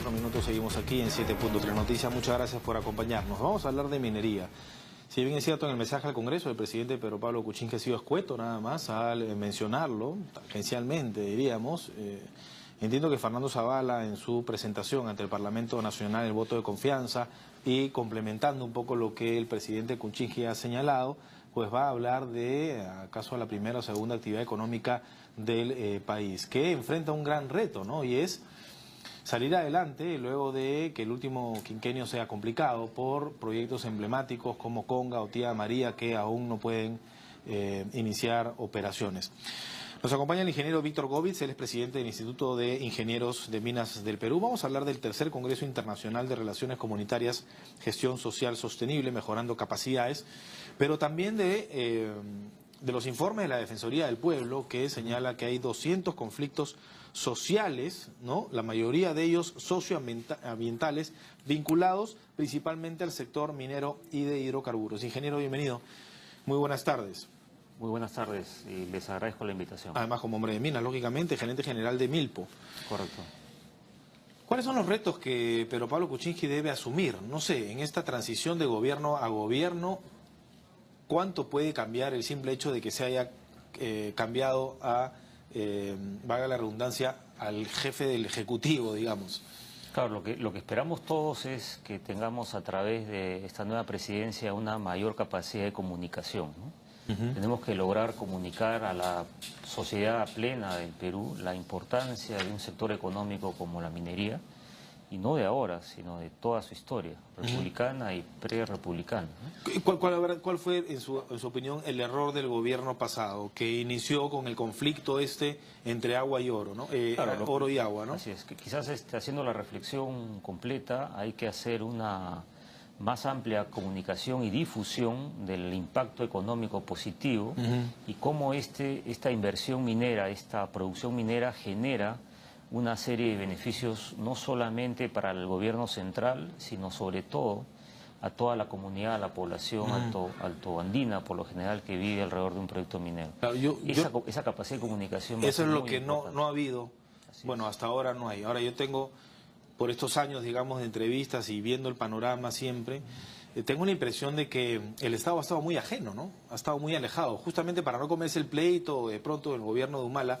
4 minutos, seguimos aquí en 7.3 Noticias. Muchas gracias por acompañarnos. Vamos a hablar de minería. Si bien es cierto, en el mensaje al Congreso, el presidente Pedro Pablo Kuczynski ha sido escueto nada más al mencionarlo, tangencialmente diríamos. Entiendo que Fernando Zavala, en su presentación ante el Parlamento Nacional, el voto de confianza, y complementando un poco lo que el presidente Kuczynski ha señalado, pues va a hablar de, acaso, la primera o segunda actividad económica del país, que enfrenta un gran reto, ¿no? Y es salir adelante luego de que el último quinquenio sea complicado por proyectos emblemáticos como Conga o Tía María, que aún no pueden iniciar operaciones. Nos acompaña el ingeniero Víctor Govitz, él es presidente del Instituto de Ingenieros de Minas del Perú. Vamos a hablar del tercer Congreso Internacional de Relaciones Comunitarias, Gestión Social Sostenible, Mejorando Capacidades, pero también de los informes de la Defensoría del Pueblo, que señala que hay 200 conflictos sociales, ¿no? La mayoría de ellos socioambientales, vinculados principalmente al sector minero y de hidrocarburos. Ingeniero, bienvenido. Muy buenas tardes. Muy buenas tardes y les agradezco la invitación. Además, como hombre de minas, lógicamente, gerente general de Milpo. Correcto. ¿Cuáles son los retos que Pedro Pablo Kuczynski debe asumir? No sé, en esta transición de gobierno a gobierno, ¿cuánto puede cambiar el simple hecho de que se haya cambiado a, valga la redundancia, al jefe del Ejecutivo, digamos? Claro, lo que esperamos todos es que tengamos a través de esta nueva presidencia una mayor capacidad de comunicación, ¿no? Tenemos que lograr comunicar a la sociedad plena del Perú la importancia de un sector económico como la minería, y no de ahora, sino de toda su historia, republicana y pre-republicana, ¿no? ¿Cuál fue, en su opinión, el error del gobierno pasado, que inició con el conflicto entre agua y oro, ¿no? Claro, oro y agua, ¿no? Así es, que quizás haciendo la reflexión completa hay que hacer una más amplia comunicación y difusión del impacto económico positivo y cómo esta inversión minera, esta producción minera genera una serie de beneficios no solamente para el gobierno central, sino sobre todo a toda la comunidad, a la población altoandina, por lo general, que vive alrededor de un proyecto minero. Claro, esa capacidad de comunicación... Eso es lo que no ha habido. Bueno, hasta ahora no hay. Ahora yo tengo, por estos años, digamos, de entrevistas y viendo el panorama siempre, tengo la impresión de que el Estado ha estado muy ajeno, ¿no? Ha estado muy alejado, justamente para no comerse el pleito de pronto del gobierno de Humala,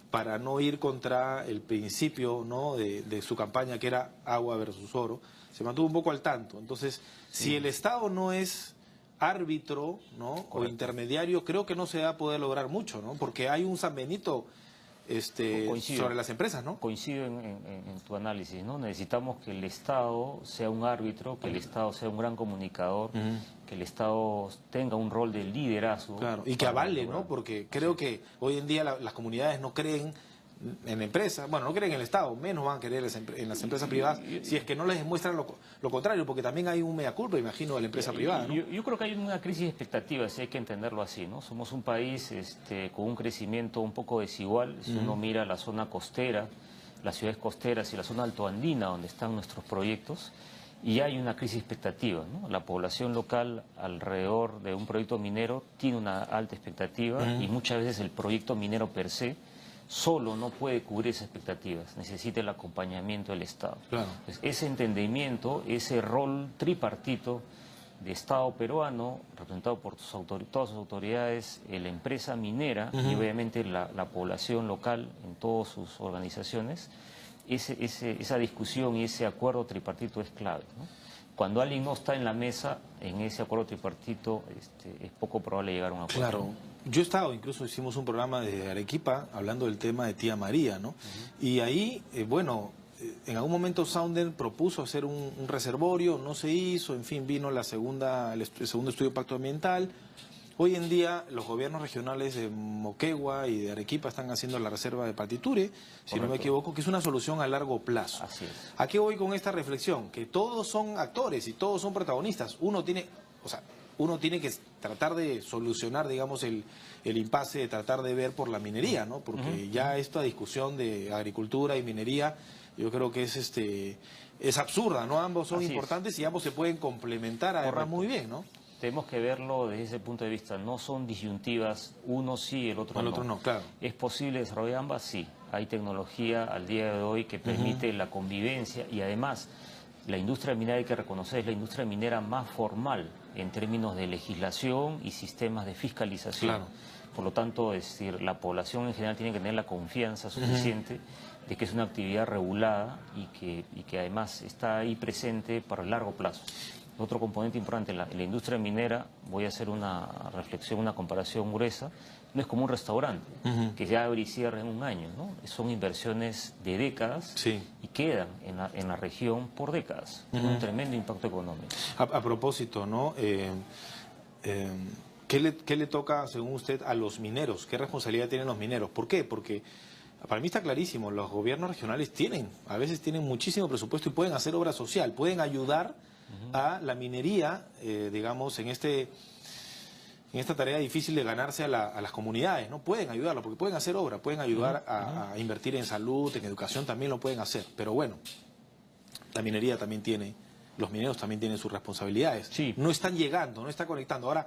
para no ir contra el principio, ¿no?, de su campaña, que era agua versus oro. Se mantuvo un poco al tanto. Entonces, si el Estado no es árbitro, ¿no?, o intermediario, creo que no se va a poder lograr mucho, ¿no? Porque hay un San Benito sobre las empresas, ¿no? Coincido en tu análisis, ¿no? Necesitamos que el Estado sea un árbitro, que el Estado sea un gran comunicador, que el Estado tenga un rol de liderazgo. Claro, y que avale, ¿no? Porque creo que hoy en día las comunidades no creen en empresas, bueno, no creen en el Estado, menos van a querer en las empresas privadas, si es que no les demuestran lo contrario, porque también hay un mea culpa, imagino, de la empresa privada, ¿no? Yo creo que hay una crisis de expectativas, si hay que entenderlo así, ¿no? Somos un país con un crecimiento un poco desigual. Si uno mira la zona costera, las ciudades costeras y la zona altoandina, donde están nuestros proyectos, y hay una crisis de expectativas, ¿no? La población local alrededor de un proyecto minero tiene una alta expectativa y muchas veces el proyecto minero per se solo no puede cubrir esas expectativas, necesita el acompañamiento del Estado. Claro. Entonces, ese entendimiento, ese rol tripartito de Estado peruano, representado por todas sus autoridades, la empresa minera y obviamente la población local en todas sus organizaciones, esa discusión y ese acuerdo tripartito es clave, ¿no? Cuando alguien no está en la mesa, en ese acuerdo tripartito, es poco probable llegar a un acuerdo. Claro. Yo he estado, incluso hicimos un programa de Arequipa hablando del tema de Tía María, ¿no? Y ahí, bueno, en algún momento Sounder propuso hacer un reservorio, no se hizo, en fin, vino el segundo estudio de impacto ambiental. Hoy en día los gobiernos regionales de Moquegua y de Arequipa están haciendo la reserva de Patiture, si no me equivoco, que es una solución a largo plazo. Así es. ¿A qué voy con esta reflexión? Que todos son actores y todos son protagonistas. Uno tiene que tratar de solucionar, digamos, el impasse, de tratar de ver por la minería, ¿no? Porque ya esta discusión de agricultura y minería, yo creo que es absurda, ¿no? Ambos son importantes y ambos se pueden complementar además muy bien, ¿no? Tenemos que verlo desde ese punto de vista, no son disyuntivas, uno sí, el otro no. Claro. ¿Es posible desarrollar ambas? Sí. hay tecnología al día de hoy que permite la convivencia y además la industria minera, hay que reconocer, es la industria minera más formal en términos de legislación y sistemas de fiscalización. Claro. Por lo tanto, es decir, la población en general tiene que tener la confianza suficiente de que es una actividad regulada y que además está ahí presente para el largo plazo. Otro componente importante, la industria minera, voy a hacer una reflexión, una comparación gruesa, no es como un restaurante, que ya abre y cierra en un año, ¿no? Son inversiones de décadas y quedan en la región por décadas. Tiene un tremendo impacto económico. A propósito, ¿no? ¿Qué le toca, según usted, a los mineros? ¿Qué responsabilidad tienen los mineros? ¿Por qué? Porque para mí está clarísimo, los gobiernos regionales a veces tienen muchísimo presupuesto y pueden hacer obra social, pueden ayudar a la minería, digamos, en esta tarea difícil de ganarse a las comunidades, ¿no? Pueden ayudarlo, porque pueden hacer obra, pueden ayudar a invertir en salud, en educación, también lo pueden hacer. Pero bueno, la minería también los mineros también tienen sus responsabilidades. Sí. No están llegando, no están conectando. Ahora,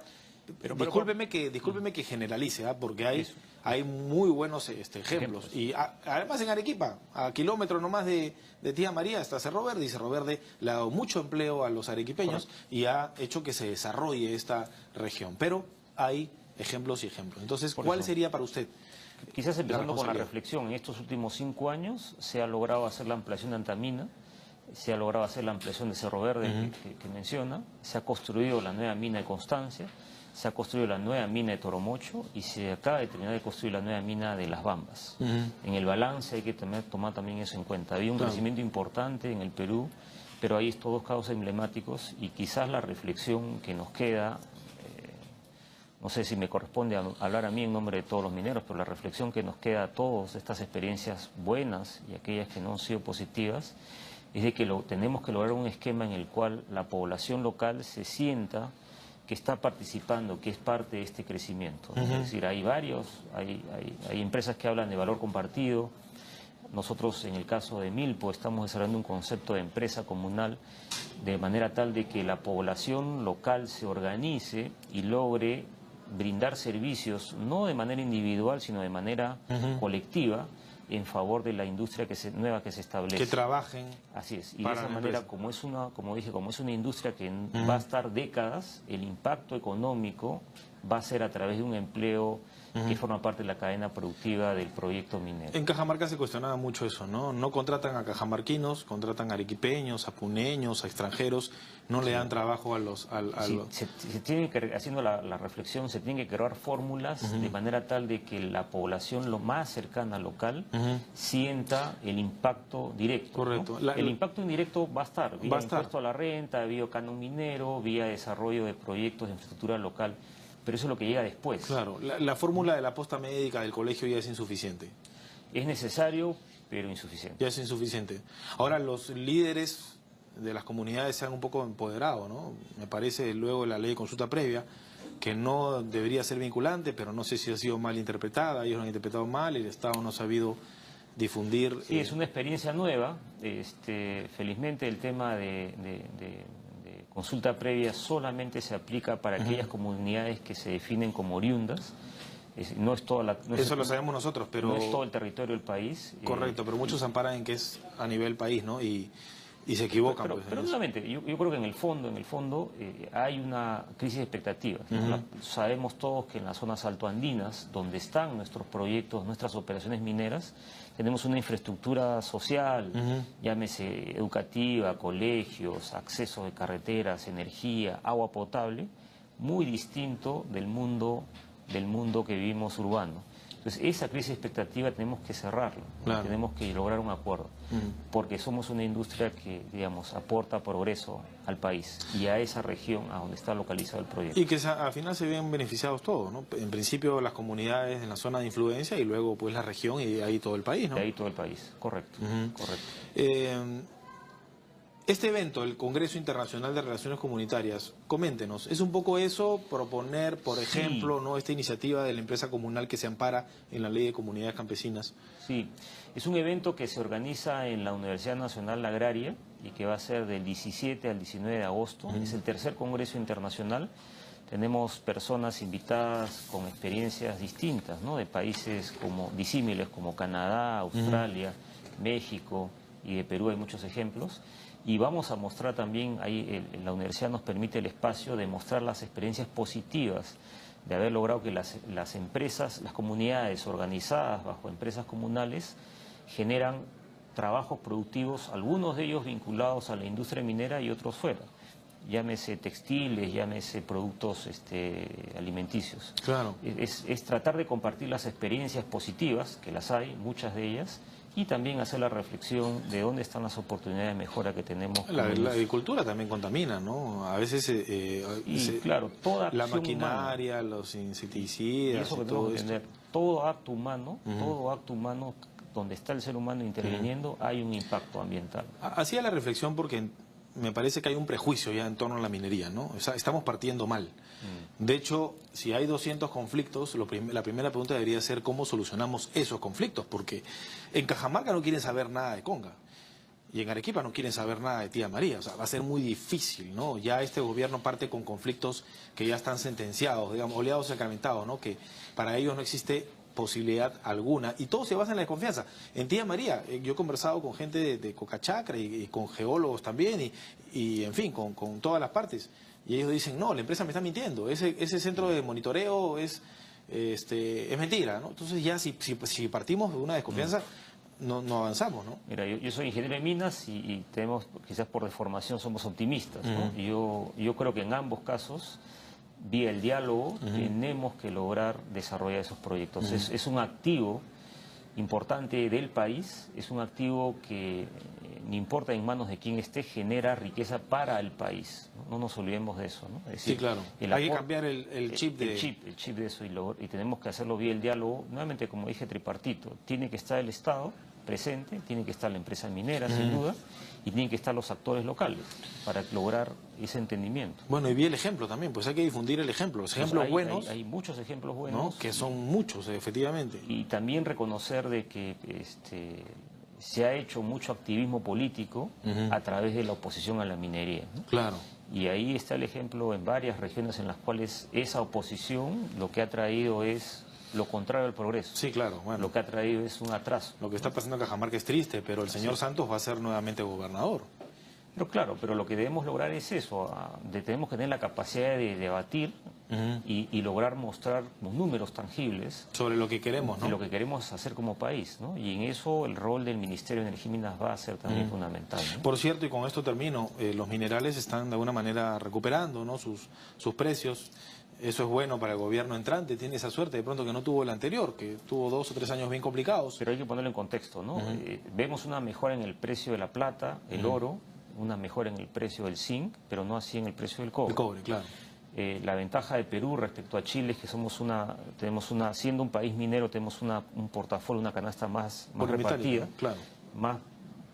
discúlpeme que generalice, porque hay muy buenos ejemplos. Y además en Arequipa, a kilómetros nomás de Tía María está Cerro Verde, y Cerro Verde le ha dado mucho empleo a los arequipeños y ha hecho que se desarrolle esta región. Pero hay ejemplos y ejemplos. Entonces, ¿cuál sería para usted? Quizás empezando con la reflexión, en estos últimos 5 años se ha logrado hacer la ampliación de Antamina, se ha logrado hacer la ampliación de Cerro Verde que menciona, se ha construido la nueva mina de Constancia, se ha construido la nueva mina de Toromocho y se acaba de terminar de construir la nueva mina de Las Bambas. En el balance hay que tomar también eso en cuenta. Había un crecimiento importante en el Perú, pero hay estos dos casos emblemáticos y quizás la reflexión que nos queda, no sé si me corresponde hablar a mí en nombre de todos los mineros, pero la reflexión que nos queda a todos, estas experiencias buenas y aquellas que no han sido positivas, es de que tenemos que lograr un esquema en el cual la población local se sienta que está participando, que es parte de este crecimiento. Es decir, hay empresas que hablan de valor compartido. Nosotros, en el caso de Milpo, estamos desarrollando un concepto de empresa comunal de manera tal de que la población local se organice y logre brindar servicios, no de manera individual, sino de manera colectiva, en favor de la industria nueva que se establece. Que trabajen. Así es. Y de esa manera, como es una industria que va a estar décadas, el impacto económico va a ser a través de un empleo que forma parte de la cadena productiva del proyecto minero. En Cajamarca se cuestionaba mucho eso, ¿no? No contratan a cajamarquinos, contratan a arequipeños, a puneños, a extranjeros, no le dan trabajo a los... Se tiene que, haciendo la reflexión, se tienen que crear fórmulas de manera tal de que la población lo más cercana local sienta el impacto directo. Correcto. ¿No? El impacto indirecto va a estar, vía impuesto a la renta, vía canon minero, vía desarrollo de proyectos de infraestructura local. Pero eso es lo que llega después. Claro, la fórmula de la posta médica del colegio ya es insuficiente. Es necesario, pero insuficiente. Ya es insuficiente. Ahora, los líderes de las comunidades se han un poco empoderado, ¿no? Me parece, luego la ley de consulta previa, que no debería ser vinculante, pero no sé si ha sido mal interpretada, ellos lo han interpretado mal, el Estado no ha sabido difundir... Sí, es una experiencia nueva. Felizmente el tema de consulta previa solamente se aplica para aquellas comunidades que se definen como oriundas. No es toda eso lo sabemos nosotros, pero... No es todo el territorio del país. Correcto, pero muchos amparan en que es a nivel país, ¿no? Y se equivocan. Pero nuevamente, yo creo que en el fondo hay una crisis de expectativas. Sabemos todos que en las zonas altoandinas, donde están nuestros proyectos, nuestras operaciones mineras, tenemos una infraestructura social, llámese educativa, colegios, acceso de carreteras, energía, agua potable, muy distinto del mundo que vivimos urbano. Entonces, esa crisis de expectativa tenemos que cerrarla, claro. Tenemos que lograr un acuerdo, porque somos una industria que, digamos, aporta progreso al país y a esa región a donde está localizado el proyecto. Y que al final se ven beneficiados todos, ¿no? En principio las comunidades en la zona de influencia y luego pues la región y de ahí todo el país, ¿no? De ahí todo el país, correcto, correcto. Este evento, el Congreso Internacional de Relaciones Comunitarias, coméntenos, ¿es un poco eso, proponer, por ejemplo, ¿no? esta iniciativa de la empresa comunal que se ampara en la Ley de Comunidades Campesinas? Sí, es un evento que se organiza en la Universidad Nacional Agraria y que va a ser del 17 al 19 de agosto. Es el tercer Congreso Internacional. tenemos personas invitadas con experiencias distintas, ¿no? De países como disímiles como Canadá, Australia, México y de Perú hay muchos ejemplos. Y vamos a mostrar también, ahí la universidad nos permite el espacio de mostrar las experiencias positivas de haber logrado que las empresas, las comunidades organizadas bajo empresas comunales generan trabajos productivos, algunos de ellos vinculados a la industria minera y otros fuera. Llámese textiles, llámese productos alimenticios. Claro. Es tratar de compartir las experiencias positivas, que las hay, muchas de ellas, y también hacer la reflexión de dónde están las oportunidades de mejora que tenemos. La agricultura también contamina, ¿no? A veces claro, toda la acción maquinaria, humana, los y insecticidas eso que y tenemos todo que esto. entender, todo acto humano donde está el ser humano interviniendo, hay un impacto ambiental. Hacía la reflexión porque me parece que hay un prejuicio ya en torno a la minería, ¿no? O sea, estamos partiendo mal. De hecho, si hay 200 conflictos, la primera pregunta debería ser cómo solucionamos esos conflictos, porque en Cajamarca no quieren saber nada de Conga y en Arequipa no quieren saber nada de Tía María. O sea, va a ser muy difícil, ¿no? Ya este gobierno parte con conflictos que ya están sentenciados, digamos, oleados sacramentados, ¿no? Que para ellos no existe posibilidad alguna, y todo se basa en la desconfianza. En Tía María, yo he conversado con gente de Cocachacra y con geólogos también, y en fin, con todas las partes, y ellos dicen, no, la empresa me está mintiendo, ese centro de monitoreo es mentira, ¿no? Entonces ya si partimos de una desconfianza, no avanzamos, ¿no? Mira, yo soy ingeniero de minas y tenemos, quizás por deformación somos optimistas, ¿no? Yo creo que en ambos casos, vía el diálogo, tenemos que lograr desarrollar esos proyectos. Es un activo importante del país, es un activo que, no importa en manos de quién esté, genera riqueza para el país. No nos olvidemos de eso, ¿no? Es decir, sí, claro. Hay que cambiar el chip de... El chip de eso, y tenemos que hacerlo vía el diálogo, nuevamente, como dije, tripartito. Tiene que estar el Estado presente, tiene que estar la empresa minera, sin duda, y tienen que estar los actores locales para lograr ese entendimiento. Bueno, y vi el ejemplo también, pues hay que difundir el ejemplo, los ejemplos buenos. Hay muchos ejemplos buenos. ¿No? Que son muchos, efectivamente. Y también reconocer de que se ha hecho mucho activismo político a través de la oposición a la minería, ¿no? Claro. Y ahí está el ejemplo en varias regiones en las cuales esa oposición lo que ha traído es lo contrario al progreso. Sí, claro. Bueno, lo que ha traído es un atraso. Lo que está pasando en Cajamarca es triste, pero el señor Santos va a ser nuevamente gobernador. Pero claro, pero lo que debemos lograr es eso, tenemos que tener la capacidad de debatir y lograr mostrar los números tangibles sobre lo que queremos, ¿no? Y lo que queremos hacer como país, ¿no? Y en eso el rol del Ministerio de Energía y Minas va a ser también fundamental, ¿no? Por cierto, y con esto termino, los minerales están de alguna manera recuperando, ¿no? sus precios. Eso es bueno para el gobierno entrante, tiene esa suerte de pronto que no tuvo el anterior, que tuvo 2 o 3 años bien complicados. Pero hay que ponerlo en contexto, ¿no? Vemos una mejora en el precio de la plata, el oro, una mejora en el precio del zinc, pero no así en el precio del cobre. El cobre, claro. La ventaja de Perú respecto a Chile es que siendo un país minero, tenemos un portafolio, una canasta más repartida, claro. Más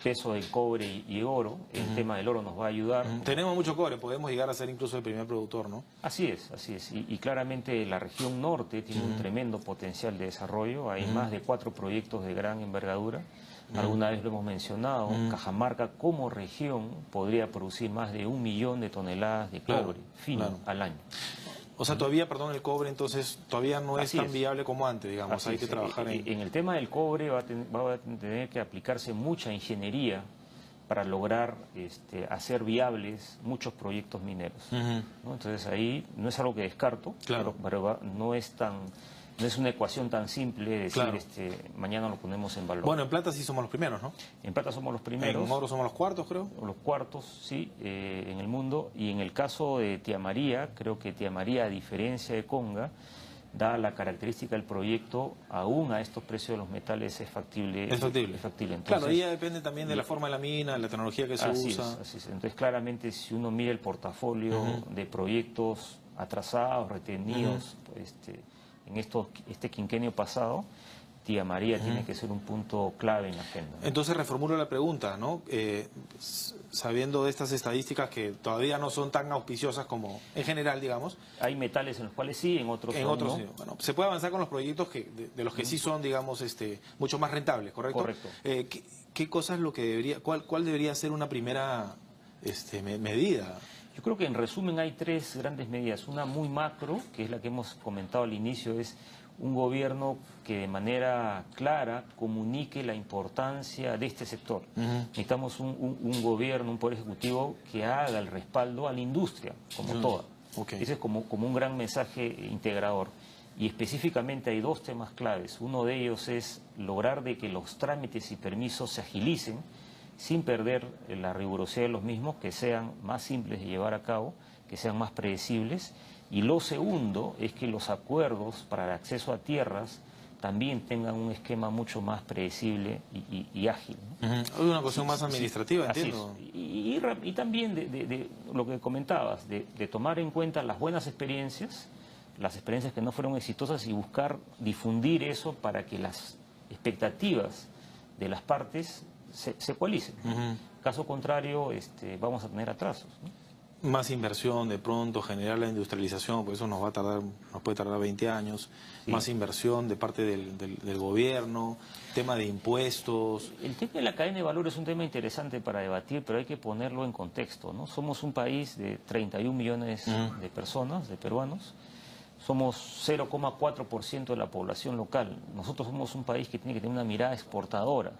peso de cobre y oro. El tema del oro nos va a ayudar. Tenemos mucho cobre, podemos llegar a ser incluso el primer productor, ¿no? Así es. Y claramente la región norte tiene un tremendo potencial de desarrollo. Hay más de 4 proyectos de gran envergadura. Alguna vez lo hemos mencionado, Cajamarca como región podría producir más de 1 millón de toneladas de cobre fino al año. O sea, todavía, perdón, el cobre entonces todavía no es tan viable como antes, digamos, hay que trabajar en el tema del cobre va a tener que aplicarse mucha ingeniería para lograr hacer viables muchos proyectos mineros, ¿no? Entonces ahí no es algo que descarto, pero no es una ecuación tan simple de decir mañana lo ponemos en valor. Bueno, en plata sí somos los primeros, ¿no? En plata somos los primeros. En oro somos los cuartos, creo. Los cuartos, sí, en el mundo. Y en el caso de Tía María, creo que Tía María, a diferencia de Conga, da la característica del proyecto, aún a estos precios de los metales es factible. Es factible. Entonces, claro, ahí depende también de la forma de la mina, la tecnología que se usa. Así es. Entonces, claramente, si uno mira el portafolio de proyectos atrasados, retenidos, en este quinquenio pasado, Tía María tiene que ser un punto clave en la agenda, ¿no? Entonces reformulo la pregunta, ¿no? Sabiendo de estas estadísticas que todavía no son tan auspiciosas como en general, digamos. Hay metales en los cuales sí, en otros no. Sí. Bueno, se puede avanzar con los proyectos de los que sí son, digamos, mucho más rentables, ¿correcto? Correcto. ¿Qué cosa es lo que cuál debería ser una primera medida? Yo creo que en resumen hay tres grandes medidas. Una muy macro, que es la que hemos comentado al inicio, es un gobierno que de manera clara comunique la importancia de este sector. Necesitamos un gobierno, un poder ejecutivo que haga el respaldo a la industria, como toda. Ese es como un gran mensaje integrador. Y específicamente hay dos temas claves. Uno de ellos es lograr de que los trámites y permisos se agilicen sin perder la rigurosidad de los mismos, que sean más simples de llevar a cabo, que sean más predecibles. Y lo segundo es que los acuerdos para el acceso a tierras también tengan un esquema mucho más predecible y ágil, ¿no? Hay una cuestión más administrativa, entiendo. Y también de lo que comentabas, de tomar en cuenta las buenas experiencias, las experiencias que no fueron exitosas y buscar difundir eso para que las expectativas de las partes se ecualicen. Caso contrario, vamos a tener atrasos, ¿no? Más inversión, de pronto, generar la industrialización, pues eso nos puede tardar 20 años. Sí. Más inversión de parte del gobierno, tema de impuestos. El tema de la cadena de valor es un tema interesante para debatir, pero hay que ponerlo en contexto, ¿no? Somos un país de 31 millones de personas, de peruanos. Somos 0,4% de la población local. Nosotros somos un país que tiene que tener una mirada exportadora.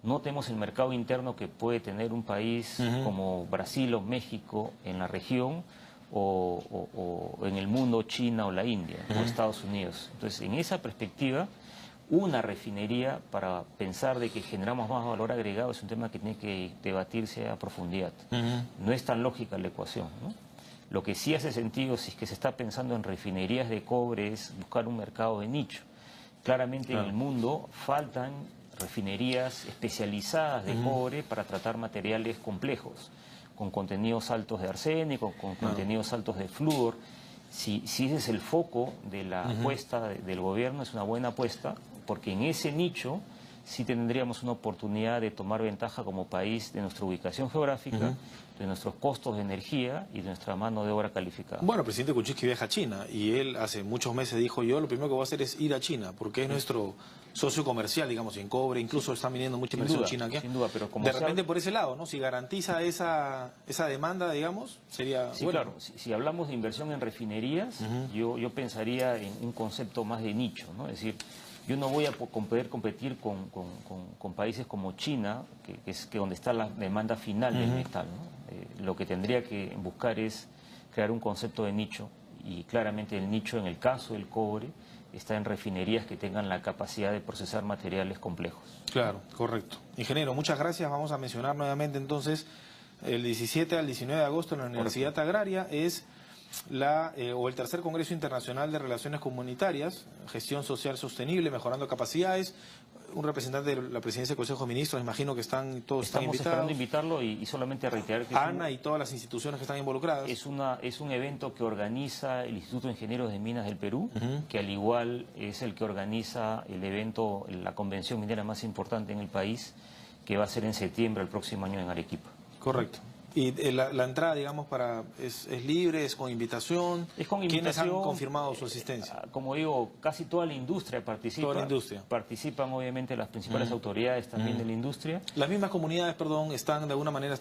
No tenemos el mercado interno que puede tener un país como Brasil o México en la región o en el mundo, China o la India o Estados Unidos. Entonces, en esa perspectiva, una refinería para pensar de que generamos más valor agregado es un tema que tiene que debatirse a profundidad. No es tan lógica la ecuación, ¿no? Lo que sí hace sentido, si es que se está pensando en refinerías de cobre, es buscar un mercado de nicho. Claramente en el mundo faltan refinerías especializadas de cobre para tratar materiales complejos, con contenidos altos de arsénico, con contenidos altos de flúor. Si ese es el foco de la apuesta del gobierno, es una buena apuesta, porque en ese nicho sí tendríamos una oportunidad de tomar ventaja como país de nuestra ubicación geográfica, de nuestros costos de energía y de nuestra mano de obra calificada. Bueno, el presidente Kuczynski viaja a China y él hace muchos meses dijo: yo lo primero que voy a hacer es ir a China, porque es nuestro socio comercial, digamos, en cobre, incluso están viniendo mucha inversión china aquí. Sin duda, pero como de repente por ese lado, ¿no? Si garantiza esa demanda, digamos, sería sí, bueno. Claro, si hablamos de inversión en refinerías, yo pensaría en un concepto más de nicho, ¿no? Es decir, yo no voy a poder competir con países como China, que es donde está la demanda final del metal, ¿no? Lo que tendría que buscar es crear un concepto de nicho, y claramente el nicho, en el caso del cobre, está en refinerías que tengan la capacidad de procesar materiales complejos. Claro, correcto. Ingeniero, muchas gracias. Vamos a mencionar nuevamente entonces, el 17 al 19 de agosto en la Universidad Agraria es el tercer Congreso Internacional de Relaciones Comunitarias, Gestión Social Sostenible, Mejorando Capacidades. Un representante de la Presidencia del Consejo de Ministros, imagino que están invitados. Estamos esperando invitarlo y solamente reiterar que ANA y todas las instituciones que están involucradas. Es un evento que organiza el Instituto de Ingenieros de Minas del Perú, que al igual es el que organiza el evento, la convención minera más importante en el país, que va a ser en septiembre del próximo año en Arequipa. Correcto. Y la entrada, digamos, es libre, es con invitación. Es con invitación. ¿Quiénes han invitación, confirmado su asistencia? Como digo, casi toda la industria participa. Toda la industria. Participan, obviamente, las principales autoridades también de la industria. Las mismas comunidades, perdón, están de alguna manera...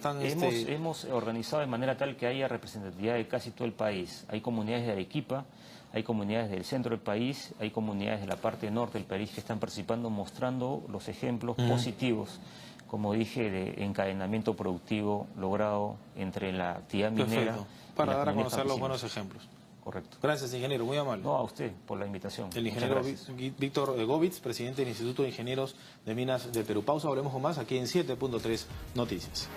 Hemos organizado de manera tal que haya representatividad de casi todo el país. Hay comunidades de Arequipa, hay comunidades del centro del país, hay comunidades de la parte norte del país que están participando, mostrando los ejemplos positivos, como dije, de encadenamiento productivo logrado entre la actividad minera. Perfecto. Para dar a conocer los buenos ejemplos. Correcto. Gracias, ingeniero, muy amable. No, a usted por la invitación. El ingeniero Víctor Govitz, presidente del Instituto de Ingenieros de Minas de Perú. Pausa, volvemos con más aquí en 7.3 Noticias.